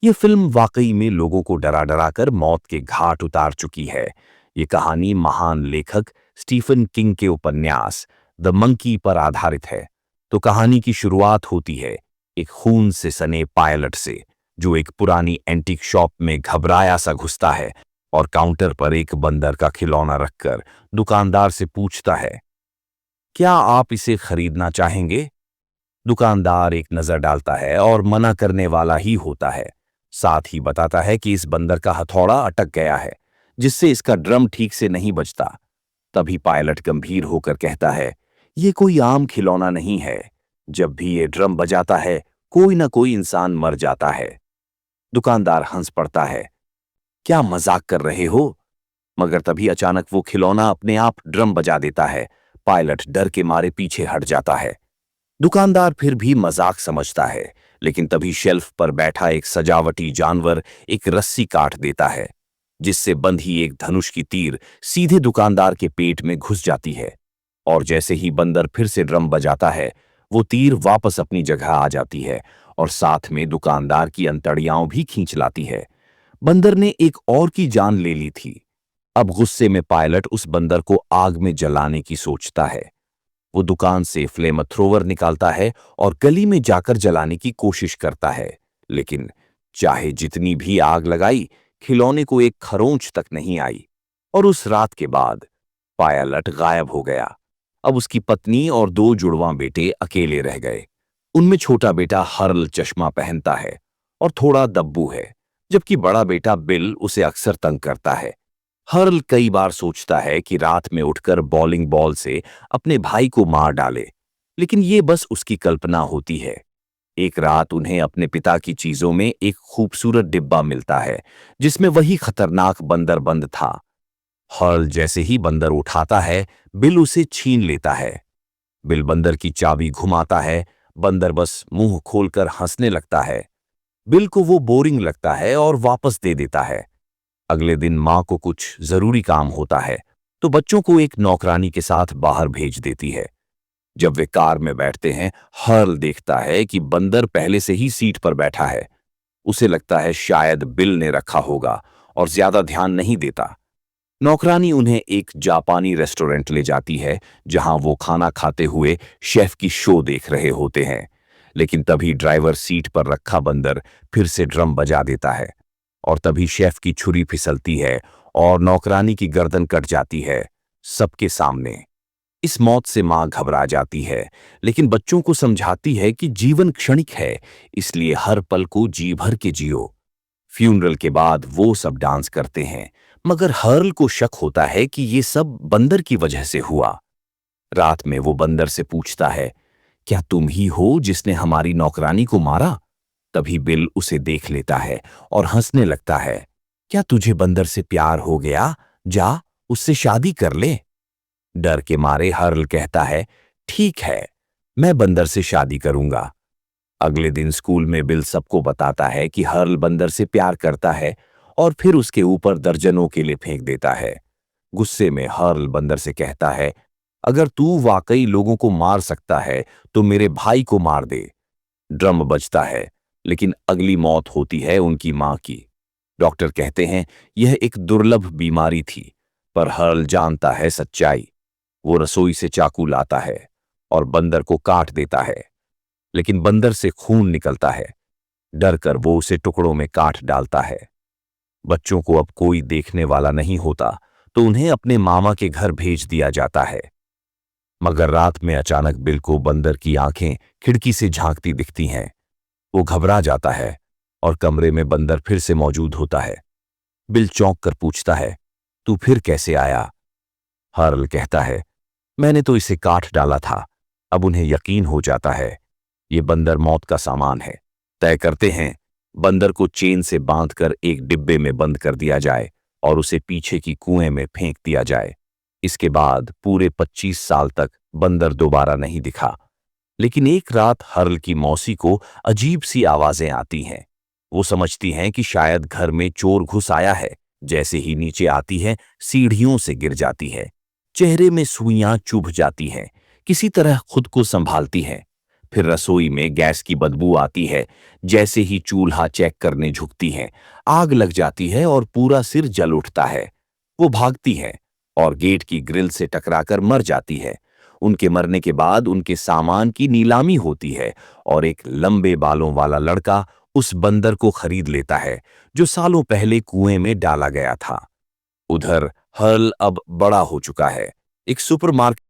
ये फिल्म वाकई में लोगों को डरा डरा कर मौत के घाट उतार चुकी है। ये कहानी महान लेखक स्टीफन किंग के उपन्यास द मंकी पर आधारित है। तो कहानी की शुरुआत होती है एक खून से सने पायलट से, जो एक पुरानी एंटीक शॉप में घबराया सा घुसता है और काउंटर पर एक बंदर का खिलौना रखकर दुकानदार से पूछता है, क्या आप इसे खरीदना चाहेंगे? दुकानदार एक नजर डालता है और मना करने वाला ही होता है। साथ ही बताता है कि इस बंदर का हथौड़ा अटक गया है, जिससे इसका ड्रम ठीक से नहीं बजता। तभी पायलट गंभीर होकर कहता है, ये कोई आम खिलौना नहीं है। जब भी ये ड्रम बजाता है, कोई ना कोई इंसान मर जाता है। दुकानदार हंस पड़ता है, क्या मजाक कर रहे हो? मगर तभी अचानक वो खिलौना अपने आप ड्रम बजा देता है। पायलट डर के मारे पीछे हट जाता है। दुकानदार फिर भी मजाक समझता है, लेकिन तभी शेल्फ पर बैठा एक सजावटी जानवर एक रस्सी काट देता है, जिससे बंधी एक धनुष की तीर सीधे दुकानदार के पेट में घुस जाती है। और जैसे ही बंदर फिर से ड्रम बजाता है, वो तीर वापस अपनी जगह आ जाती है और साथ में दुकानदार की अंतड़ियां भी खींच लाती है। बंदर ने एक और की जान ले ली थी। अब गुस्से में पायलट उस बंदर को आग में जलाने की सोचता है। वो दुकान से फ्लेम थ्रोवर निकालता है और गली में जाकर जलाने की कोशिश करता है, लेकिन चाहे जितनी भी आग लगाई, खिलौने को एक खरोंच तक नहीं आई। और उस रात के बाद पायलट गायब हो गया। अब उसकी पत्नी और दो जुड़वां बेटे अकेले रह गए। उनमें छोटा बेटा हर्ल चश्मा पहनता है और थोड़ा दब्बू है, जबकि बड़ा बेटा बिल उसे अक्सर तंग करता है। हर्ल कई बार सोचता है कि रात में उठकर बॉलिंग बॉल से अपने भाई को मार डाले, लेकिन ये बस उसकी कल्पना होती है। एक रात उन्हें अपने पिता की चीजों में एक खूबसूरत डिब्बा मिलता है, जिसमें वही खतरनाक बंदर बंद था। हर्ल जैसे ही बंदर उठाता है, बिल उसे छीन लेता है। बिल बंदर की चाबी घुमाता है। बंदर बस मुंह खोलकर हंसने लगता है। बिल को वो बोरिंग लगता है और वापस दे देता है। अगले दिन मां को कुछ जरूरी काम होता है, तो बच्चों को एक नौकरानी के साथ बाहर भेज देती है। जब वे कार में बैठते हैं, हर्ल देखता है कि बंदर पहले से ही सीट पर बैठा है। उसे लगता है शायद बिल ने रखा होगा और ज्यादा ध्यान नहीं देता। नौकरानी उन्हें एक जापानी रेस्टोरेंट ले जाती है, जहां वो खाना खाते हुए शेफ की शो देख रहे होते हैं। लेकिन तभी ड्राइवर सीट पर रखा बंदर फिर से ड्रम बजा देता है और तभी शेफ की छुरी फिसलती है और नौकरानी की गर्दन कट जाती है, सबके सामने। इस मौत से मां घबरा जाती है, लेकिन बच्चों को समझाती है कि जीवन क्षणिक है, इसलिए हर पल को जी भर के जियो। फ्यूनरल के बाद वो सब डांस करते हैं, मगर हर्ल को शक होता है कि ये सब बंदर की वजह से हुआ। रात में वो बंदर से पूछता है, क्या तुम ही हो जिसने हमारी नौकरानी को मारा? तभी बिल उसे देख लेता है और हंसने लगता है। क्या तुझे बंदर से प्यार हो गया? जा, उससे शादी कर ले। डर के मारे हर्ल कहता है, ठीक है, मैं बंदर से शादी करूंगा। अगले दिन स्कूल में बिल सबको बताता है कि हर्ल बंदर से प्यार करता है और फिर उसके ऊपर दर्जनों केले फेंक देता है। गुस्से में हर्ल बंदर से कहता है, अगर तू वाकई लोगों को मार सकता है, तो मेरे भाई को मार दे। ड्रम बजता है, लेकिन अगली मौत होती है उनकी मां की। डॉक्टर कहते हैं यह एक दुर्लभ बीमारी थी, पर हर्ल जानता है सच्चाई। वो रसोई से चाकू लाता है और बंदर को काट देता है, लेकिन बंदर से खून निकलता है। डर कर वो उसे टुकड़ों में काट डालता है। बच्चों को अब कोई देखने वाला नहीं होता, तो उन्हें अपने मामा के घर भेज दिया जाता है। मगर रात में अचानक बिल को बंदर की आंखें खिड़की से झांकती दिखती हैं। वो घबरा जाता है और कमरे में बंदर फिर से मौजूद होता है। बिल चौंक कर पूछता है, तू फिर कैसे आया? हर्ल कहता है, मैंने तो इसे काट डाला था। अब उन्हें यकीन हो जाता है ये बंदर मौत का सामान है। तय करते हैं बंदर को चेन से बांधकर एक डिब्बे में बंद कर दिया जाए और उसे पीछे की कुएं में फेंक दिया जाए। इसके बाद पूरे 25 साल तक बंदर दोबारा नहीं दिखा। लेकिन एक रात हर्ल की मौसी को अजीब सी आवाजें आती हैं। वो समझती हैं कि शायद घर में चोर घुस आया है। जैसे ही नीचे आती है, सीढ़ियों से गिर जाती है। चेहरे में सुइयां चुभ जाती हैं। किसी तरह खुद को संभालती है। फिर रसोई में गैस की बदबू आती है। जैसे ही चूल्हा चेक करने झुकती हैं, आग लग जाती है और पूरा सिर जल उठता है। वो भागती हैं और गेट की ग्रिल से टकराकर मर जाती है। उनके मरने के बाद उनके सामान की नीलामी होती है और एक लंबे बालों वाला लड़का उस बंदर को खरीद लेता है जो सालों पहले कुएं में डाला गया था। उधर हर्ल अब बड़ा हो चुका है, एक सुपरमार्केट